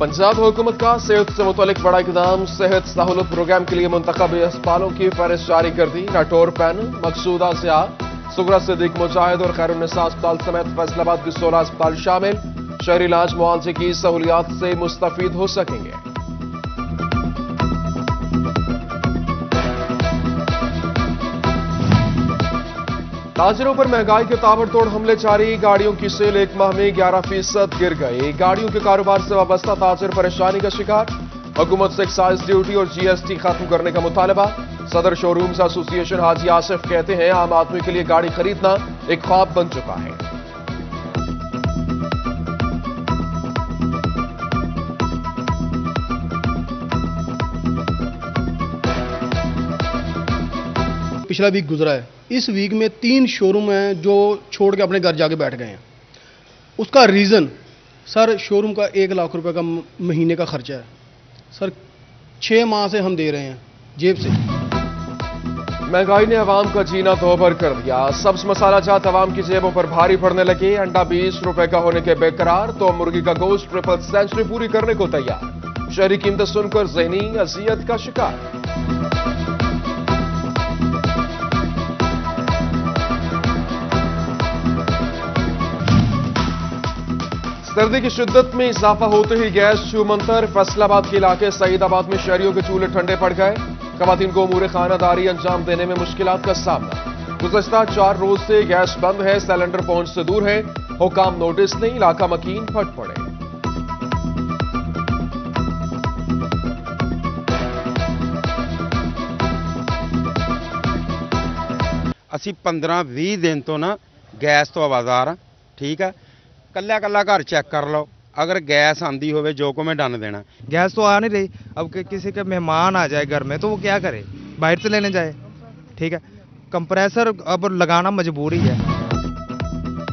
पंजाब हुकूमत का सेहत से मुतालिक बड़ा इक़दाम। सेहत सहूलत प्रोग्राम के लिए मुंतखब अस्पतालों की फहरिस्त जारी कर दी। राठौर पैनल मकसूदा सियाह, सुगरा सिद्दीक मुजाहिद और खैरुन्निसा अस्पताल समेत फैसलाबाद के 16 अस्पताल शामिल। शहरी इलाज मुआवजे की सहूलियात से मुस्तफीद हो सकेंगे। ताजिरों पर महंगाई के ताबड़तोड़ हमले जारी। गाड़ियों की सेल एक माह में 11% गिर गई। गाड़ियों के कारोबार से वाबस्ता ताजिर परेशानी का शिकार। हुकूमत से एक्साइज ड्यूटी और GST खत्म करने का मुतालबा। सदर शोरूम्स एसोसिएशन हाजी आसिफ कहते हैं आम आदमी के लिए गाड़ी खरीदना एक ख्वाब बन चुका है। पिछला वीक गुजरा है, इस वीक में 3 शोरूम हैं जो छोड़ के अपने घर जाके बैठ गए हैं। उसका रीज़न सर शोरूम का 1 लाख रुपए का महीने का खर्चा है सर। 6 माह से हम दे रहे हैं जेब से। महंगाई ने अवाम का जीना तोबर कर दिया। सब्ज मसाला जात अवाम की जेबों पर भारी पड़ने लगे। अंडा 20 रुपए का होने के बेकरार तो मुर्गी का गोश्त ट्रिपल सेंचुरी पूरी करने को तैयार। शहरी कीमतें सुनकर ज़हनी अजियत का शिकार। सर्दी की शिद्दत में इजाफा होते ही गैस छूमंतर। फैसलाबाद के इलाके सईदाबाद में शहरियों के चूल्हे ठंडे पड़ गए। खवातीन को उमूर खानादारी अंजाम देने में मुश्किलात का सामना। गुज़श्ता 4 रोज से गैस बंद है, सिलेंडर पहुंच से दूर है। हुकाम नोटिस नहीं, इलाका मकीन फट पड़े। ਅਸੀਂ 15-20 दिन तो ना गैस तो आवाज़ार हाँ, ठीक है। कल्ला कल्ला घर चेक कर लो, अगर गैस आंदी होवे जो को मैं डन देना। गैस तो आ नहीं रही, अब किसी का मेहमान आ जाए घर में तो वो क्या करे, बाहर से लेने जाए, ठीक है। कंप्रेसर अब लगाना मजबूरी है।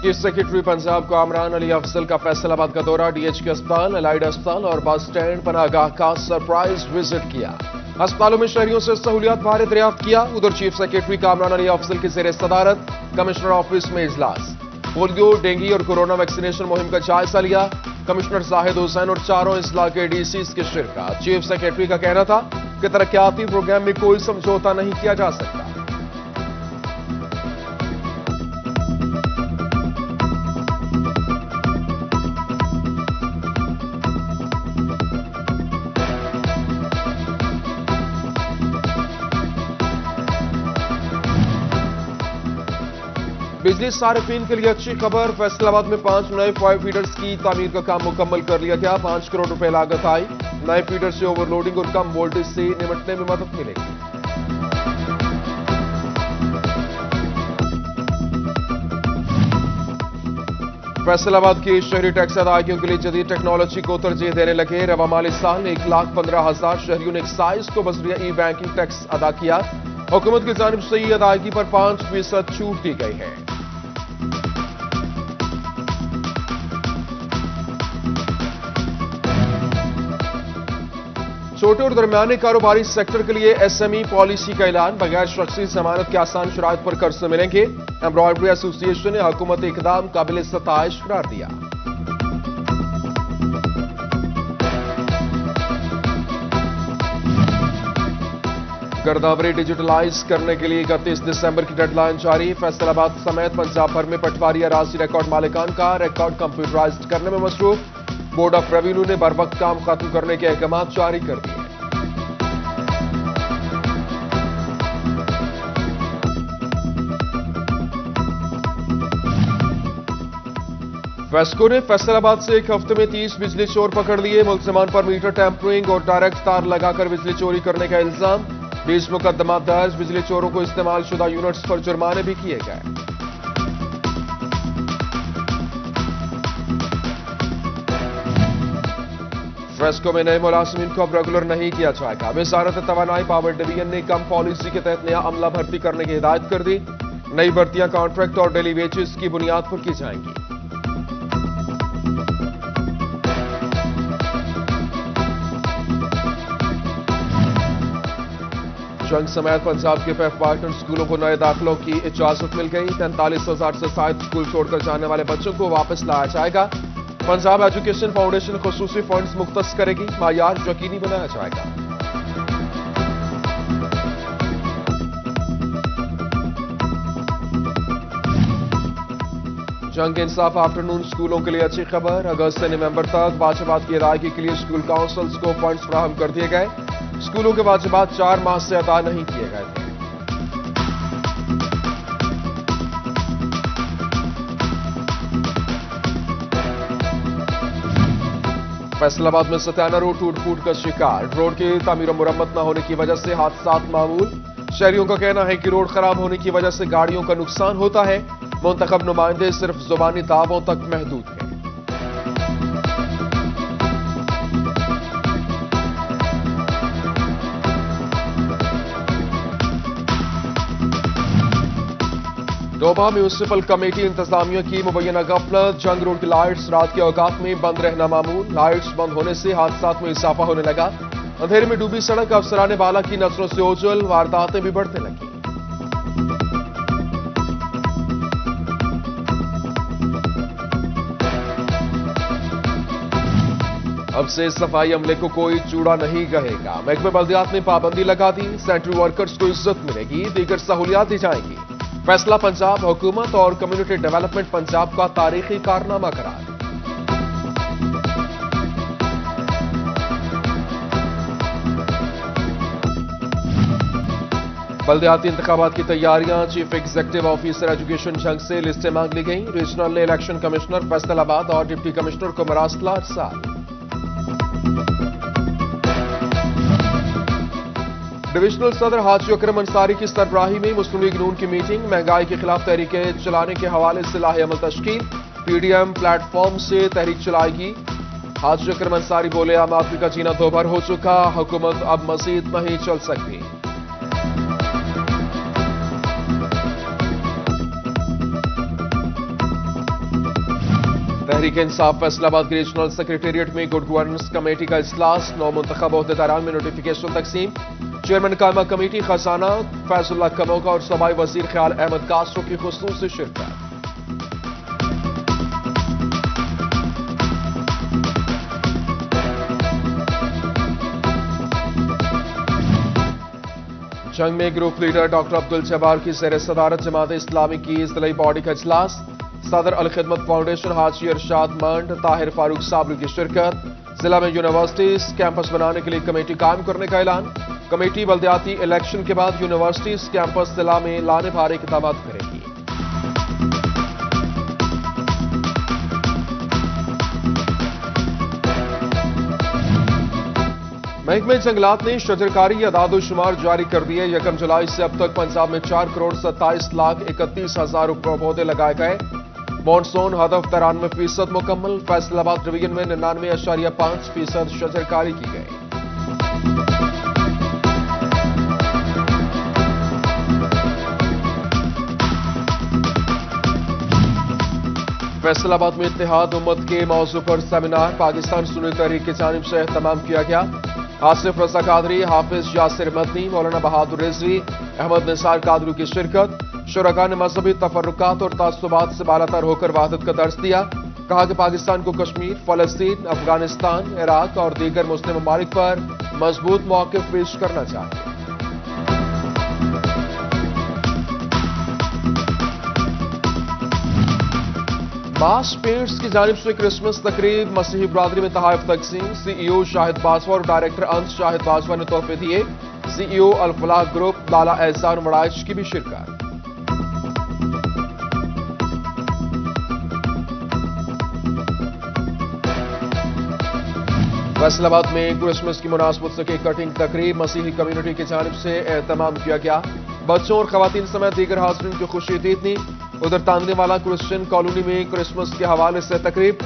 चीफ सेक्रेटरी पंजाब कामरान अली अफजल का फैसलाबाद का दौरा। DHK अस्पताल, एलाइड अस्पताल और बस स्टैंड पनाहगाह का सरप्राइज विजिट किया। अस्पतालों में शहरियों से सहूलियात बारे दरियाफ्त किया। उधर चीफ सेक्रेटरी कामरान अली अफजल की ज़ेर सदारत कमिश्नर ऑफिस में इजलास। पोलियो, डेंगू और कोरोना वैक्सीनेशन मुहिम का जायजा लिया। कमिश्नर जाहिद हुसैन और चारों इजला के DCs की शिरकत। चीफ सेक्रेटरी का कहना था कि तरक्याती प्रोग्राम में कोई समझौता नहीं किया जा सकता। बिजली सार्फिन के लिए अच्छी खबर। फैसलाबाद में 5 नए 5 फीडर्स की तामीर का काम मुकम्मल कर लिया गया। 5 करोड़ रुपए लागत आई। नए फीडर से ओवरलोडिंग और कम वोल्टेज से निपटने में मदद मिलेगी। फैसलाबाद की शहरी टैक्स अदायगियों के लिए जदीद टेक्नोलॉजी को तरजीह देने लगे। रवा माली साल 1,15,000 शहरियों ने एक्साइज को बजरिया ई-बैंकिंग टैक्स अदा किया। हुकूमत की जानिब से ई अदायगी पर 5% छूट दी गई है। छोटे और दरमियाने कारोबारी सेक्टर के लिए SME पॉलिसी का ऐलान। बगैर शख्सी जमानत के आसान शराइत पर कर्ज मिलेंगे। एम्ब्रॉयडरी एसोसिएशन ने हुकूमत इकदाम काबिल सताइश करार दिया। गर्दावरी डिजिटलाइज करने के लिए 31 दिसंबर की डेडलाइन जारी। फैसलाबाद समेत पंजाब भर में पटवारी अराजी रिकॉर्ड मालिकान का रिकॉर्ड कंप्यूटराइज्ड करने में मसरूफ। बोर्ड ऑफ रेवेन्यू ने बर वक्त काम खत्म करने के अहकाम जारी कर दिए। फेस्को ने फैसलाबाद से 1 हफ्ते में 30 बिजली चोर पकड़ लिए। मुलजमान पर मीटर टैंपरिंग और डायरेक्ट तार लगाकर बिजली चोरी करने का इल्जाम। 20 मुकदमा दर्ज। बिजली चोरों को इस्तेमाल शुदा यूनिट्स पर जुर्माने भी किए गए। फेस्को में नए मुलाजिमीन को अब रेगुलर नहीं किया जाएगा। वजारत तवानाई पावर डिवीजन ने कम पॉलिसी के तहत नया अमला भर्ती करने की हिदायत कर दी। नई भर्तियां कॉन्ट्रैक्ट और डेली वेजेस की बुनियाद पर की जाएंगी। जंग समेत पंजाब के पैफ पार्टनर स्कूलों को नए दाखिलों की इजाजत मिल गई। 43,000 से शायद स्कूल छोड़कर जाने वाले बच्चों को वापस लाया जाएगा। पंजाब एजुकेशन फाउंडेशन खुसूसी फंड्स मुख्तस करेगी, मायार यकीनी बनाया जाएगा। जंग इंसाफ आफ्टरनून स्कूलों के लिए अच्छी खबर, अगस्त से नवंबर तक वाजिबात की अदायगी के लिए स्कूल काउंसिल्स को फंड्स फराहम कर दिए गए। स्कूलों के वाजिबात 4 माह से अदा नहीं किए गए थे। फैसलाबाद में सत्याना रोड टूट फूट का शिकार, रोड की तामीर और मुरम्मत न होने की वजह से हादसात मामूल। शहरियों का कहना है कि रोड खराब होने की वजह से गाड़ियों का नुकसान होता है। मुंतखब नुमाइंदे सिर्फ जुबानी दावों तक महदूद हैं। डोभा म्यूनिसिपल कमेटी इंतजामिया की मुबैना गफलत, जंग रोड की लाइट्स रात के औकात में बंद रहना मामूल। लाइट्स बंद होने से हादसात में इजाफा होने लगा। अंधेरे में डूबी सड़क अफसराने वाला की नजरों से ओझल, वारदातें भी बढ़ने लगी। अब से सफाई अमले को कोई चूड़ा नहीं कहेगा। महकमे बल्दियात ने पाबंदी लगा दी। सेंट्रल वर्कर्स को इज्जत मिलेगी, दीगर सहूलियात दी जाएंगी। फैसला पंजाब हुकूमत और कम्युनिटी डेवलपमेंट पंजाब का तारीखी कारनामा करार। बल्दियाती इंतखाबात की तैयारियां, चीफ एग्जीक्यूटिव ऑफिसर एजुकेशन जंग से लिस्टें मांग ली गई। रीजनल इलेक्शन कमिश्नर फैसलाबाद और डिप्टी कमिश्नर को मरासला अरसाल। डिविजनल सदर हाजी अकरम अंसारी की सरबराही में मुस्लिम लीग नून की मीटिंग, महंगाई के खिलाफ तहरीकें चलाने के हवाले से लाहे अमल तश्कील। पीडीएम प्लेटफॉर्म से तहरीक चलाएगी। हाजी अकरम अंसारी बोले, आम आदमी का जीना दोभर हो चुका, हुकूमत अब मजीद नहीं चल सकती। तहरीक इंसाफ फैसलाबाद के रीजनल सेक्रेटेरिएट में गुड गवर्नेंस कमेटी का इजलास, 9 मुंतखब ओहदेदारान में नोटिफिकेशन तकसीम। चेयरमैन कायमा कमेटी खजाना फैजुल्लाह कमोका और सूबाई वजीर ख्याल अहमद कासरो की खुसूसी शिरकत। जंग में group leader doctor Abdul Jabbar की ज़ेर सदारत जमात इस्लामी की इज़्तिलाई बॉडी का इजलास। सदर अल खिदमत फाउंडेशन हाजी अरशाद मंड, ताहिर फारूक साबरी की शिरकत। जिला में यूनिवर्सिटीज कैंपस बनाने के लिए कमेटी कायम करने का ऐलान। कमेटी बल्दियाती इलेक्शन के बाद यूनिवर्सिटीज कैंपस जिला में लाने बारे इक़दामात करेगी। महकमे जंगलात ने शजरकारी अदाद-ओ-शुमार जारी कर दिए। 1 जुलाई से अब तक पंजाब में 4,27,31,000 पौधे लगाए गए। मॉनसून हदफ 93% मुकम्मल। फैसलाबाद डिवीजन में 99.5% शजरकारी की गई। फैसलाबाद में इत्तेहाद उम्मत के मौजू पर सेमिनार पाकिस्तान सुन्नी तहरीक की जानिब से एहतमाम किया गया। आसिफ रजा कादरी, हाफिज यासिर मदनी, मौलाना बहादुर रिजवी, अहमद निसार कादरी की शिरकत। शुरका ने मजहबी तफर्रुकात और तासुबात से बालातर होकर वहादत का दर्ज दिया। कहा कि पाकिस्तान को कश्मीर, फलस्तीन, अफगानिस्तान, इराक और दीगर मुस्लिम ममालिक पर मजबूत मौक़िफ़ पेश करना चाहिए। मास पेंट्स की जानिब से क्रिसमस तकरीब, मसीही बरादरी में तहाइफ तकसीम। सीईओ शाहिद बाजवा और डायरेक्टर अंश शाहिद बाजवा ने तोहफे दिए। सीईओ अल फलाह ग्रुप लाला एहसान वड़ाइश की भी शिरकत। फैसलाबाद में क्रिसमस की मुनासबत से केक कटिंग तकरीब मसीही कम्युनिटी की जानिब से एहतमाम किया गया। बच्चों और खवातीन समेत दीगर हाज़रीन की खुशी दीदनी। उधर तांदनीवाला क्रिश्चियन कॉलोनी में क्रिसमस के हवाले से तकरीब।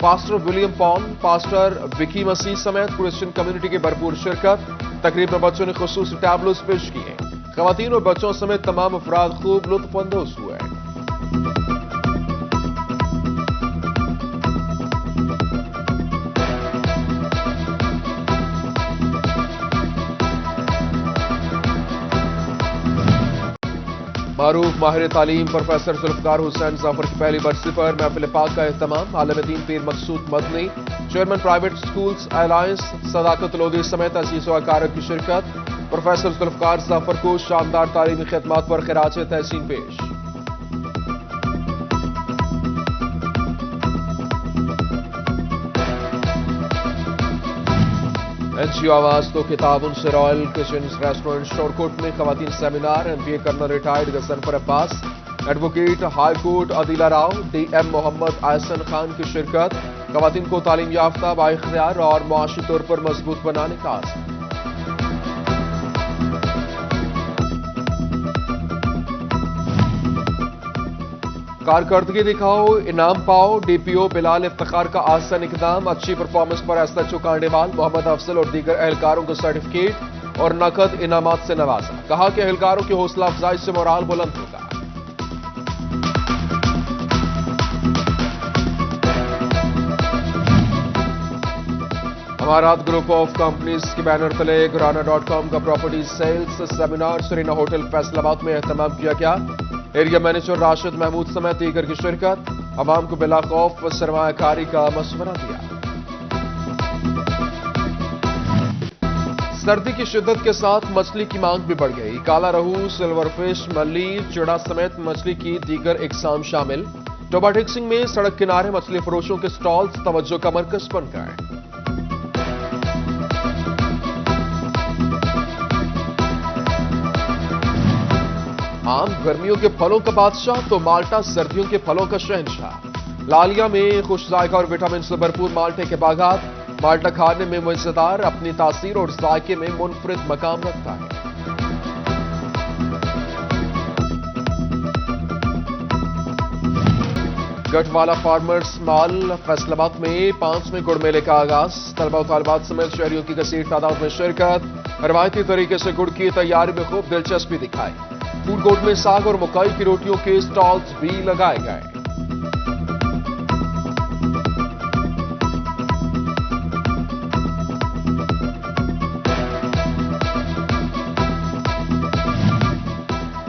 पास्टर विलियम पॉन, पास्टर विकी मसीह समेत क्रिश्चियन कम्युनिटी की भरपूर शिरकत। तकरीब में बच्चों ने खुसूसी टैबलोस पेश किए। खवातीन और बच्चों समेत तमाम अफराद खूब लुत्फअंदोज हुए। معروف ماہر تعلیم پروفیسر ذوالفقار حسین ظفر کی پہلی برسی پر محفل پاک کا اہتمام. عالم دین پیر مقصود مدنی چیئرمین پرائیویٹ اسکولز الائنس صداقت لودھی سمیت عزیز و اقارب کی شرکت. پروفیسر ذوالفقار ظفر کو شاندار تعلیمی خدمات پر خراج تحسین پیش. NGO آواز تو کتابوں سے رائل کچن ریسٹورنٹ شورکوٹ میں خواتین seminar. MBA colonel retired Ghazanfar Abbas, advocate high court Adeela Rao, DM Muhammad Ahsan Khan کی شرکت. خواتین کو تعلیم یافتہ، بااختیار اور معاشی طور پر مضبوط بنانے کا عزم. کارکردگی دکھاؤ انعام پاؤ. DPO بلال افتخار کا آسن اقدام. اچھی پرفارمنس پر SHO کانڈیوال محمد افضل اور دیگر اہلکاروں کو سرٹیفکیٹ اور نقد انعامات سے نوازا. کہا کہ اہلکاروں کی حوصلہ افزائی سے مورال بلند ہوگا. امارات گروپ آف کمپنیز کے بینر تلے گرانا.com کا property sales seminar Serena hotel Faisalabad میں اہتمام کیا گیا. ایریا مینیجر راشد محمود سمیت دیگر کی شرکت. عوام کو بلا خوف سرمایہ کاری کا مشورہ دیا. سردی کی شدت کے ساتھ مچھلی کی مانگ بھی بڑھ گئی. کالا رہو، سلور فش، ملی، چڑا سمیت مچھلی کی دیگر اقسام شامل. ٹوبا ٹیکسنگ میں سڑک کنارے مچھلی فروشوں کے سٹالز توجہ کا مرکز بن گئے. آم گرمیوں کے پھلوں کا بادشاہ تو مالٹا سردیوں کے پھلوں کا شہنشاہ. لالیا میں خوش ذائقہ اور وٹامن سے بھرپور مالٹے کے باغات. مالٹا کھانے میں مزیدار، اپنی تاثیر اور ذائقے میں منفرد مقام رکھتا ہے. گٹھوالا فارمرز مال فیصل آباد میں 5ویں گڑ میلے کا آغاز. طلبہ و طالبات سمیت شہریوں کی کثیر تعداد میں شرکت. روایتی طریقے سے گڑ کی تیاری میں خوب دلچسپی دکھائی. فوڈ کورٹ میں ساگ اور مکئی کی روٹیوں کے سٹالز بھی لگائے گئے.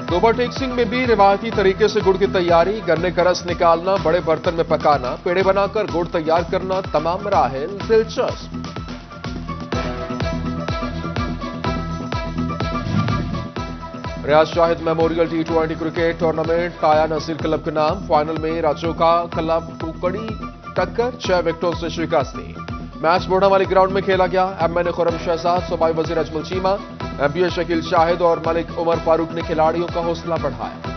ٹوبا ٹیکسنگ میں بھی روایتی طریقے سے گڑ کی تیاری. گنے کا رس نکالنا، بڑے برتن میں پکانا، پیڑے بنا کر گڑ تیار کرنا، تمام مراحل دلچسپ. Riaz Shahid memorial T20 cricket tournament ٹایا نصیر کلب کے نام. فائنل میں راجوکا کلب کو کڑی ٹکر، 6 وکٹوں سے شکست. میچ بوڑھا والی گراؤنڈ میں کھیلا گیا. MN خرم شہزاد، صوبائی وزیر اجمل چیمہ، MPA شکیل شاہد اور ملک عمر فاروق نے کھلاڑیوں کا حوصلہ بڑھایا.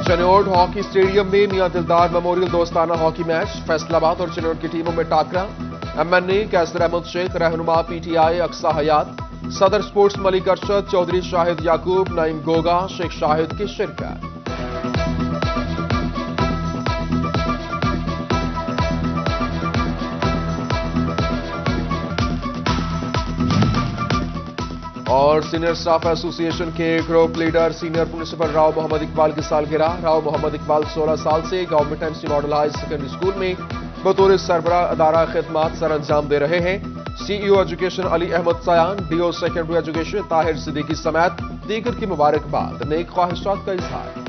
چنوٹ ہاکی اسٹیڈیم میں میاں دلدار میموریل دوستانہ ہاکی میچ. فیصل آباد اور چنوٹ کی ٹیموں میں ٹاکرا. MN نے کیسر احمد شیخ، رہنما PTI اقصی حیات، صدر سپورٹس ملک ارشد، چودھری شاہد یعقوب، نعیم گوگا، شیخ شاہد کی شرکت. اور سینئر سٹاف ایسوسی ایشن کے group leader senior principal Rao Muhammad Iqbal کی سالگرہ. راؤ محمد اقبال 16 سال سے government MC model high secondary school میں بطور سربراہ ادارہ خدمات سر انجام دے رہے ہیں. CEO education Ali Ahmad Siyan, DO secondary education Tahir Siddiqui سمیت دیگر کی مبارکباد، نیک خواہشات کا اظہار.